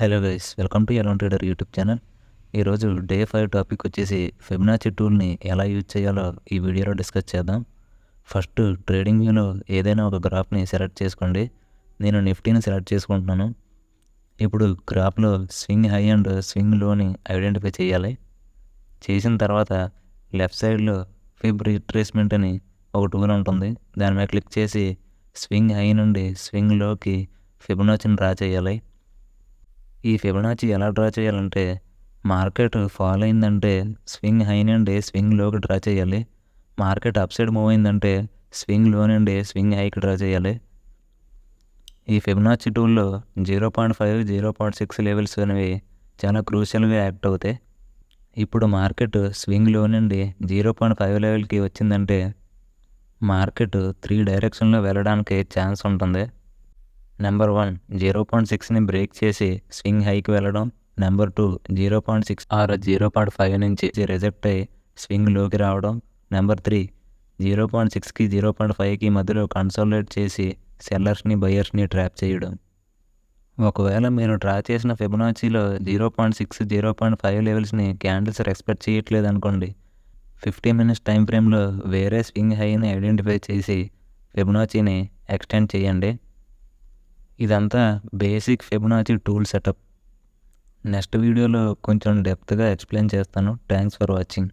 Hello guys, welcome to ఎలాంటి trader YouTube channel. ఈరోజు day 5 topic వచ్చేసి ఫిబొనాచి టూల్ని ఎలా యూజ్ చేయాలో ఈ వీడియోలో డిస్కస్ చేద్దాం. ఫస్ట్ ట్రేడింగ్ వ్యూలో ఏదైనా ఒక గ్రాఫ్ని సెలెక్ట్ చేసుకోండి. నేను నిఫ్టీని సెలెక్ట్ చేసుకుంటున్నాను. ఇప్పుడు గ్రాఫ్లో స్వింగ్ హై అండ్ స్వింగ్ లోని ఐడెంటిఫై చేయాలి. చేసిన తర్వాత లెఫ్ట్ సైడ్లో ఫిబ్ రిట్రేస్మెంట్ అని ఒక టూల్ ఉంటుంది. దాని మీద క్లిక్ చేసి స్వింగ్ హై నుండి స్వింగ్ లోకి ఫిబొనాచిని డ్రా చేయాలి. ఈ ఫిబొనాచి ఎలా డ్రా చేయాలంటే, మార్కెట్ ఫాల్ అయిందంటే స్వింగ్ హై నుండి స్వింగ్ లోకి డ్రా చేయాలి. మార్కెట్ అప్ సైడ్ మూవ్ అయిందంటే స్వింగ్ లో నుండి స్వింగ్ హైకి డ్రా చేయాలి. ఈ ఫిబొనాచి టూల్లో 0.5, 0.6 లెవెల్స్ అనేవి చాలా క్రూషియల్గా యాక్ట్ అవుతాయి. ఇప్పుడు మార్కెట్ స్వింగ్ లో నుండి 0.5 లెవెల్కి వచ్చిందంటే మార్కెట్ 3 డైరెక్షన్లో వెళ్ళడానికి ఛాన్స్ ఉంటుంది. నెంబర్ 1, 0.6ని బ్రేక్ చేసి స్వింగ్ హైకి వెళ్ళడం. నెంబర్ 2, 0.6 ఆర్ 0.5 నుంచి రిజెక్ట్ అయ్యి స్వింగ్ లోకి రావడం. నెంబర్ 3, 0.6కి 0.5కి మధ్యలో కన్సాలిడేట్ చేసి సెల్లర్స్ని బయర్స్ని ట్రాప్ చేయడం. ఒకవేళ మీరు డ్రా చేసిన ఫిబొనాచిలో 0.6, 0.5 లెవెల్స్ని క్యాండిల్స్ రెస్పెక్ట్ చేయట్లేదు అనుకోండి, 50 మినిట్స్ టైం ఫ్రేమ్లో వేరే స్వింగ్ హైని ఐడెంటిఫై చేసి ఫిబొనాచిని ఎక్స్టెండ్ చేయండి. ఇదంతా basic Fibonacci tool setup. Next వీడియోలో కొంచెం డెప్త్గా ఎక్స్ప్లెయిన్ చేస్తాను. Thanks for watching.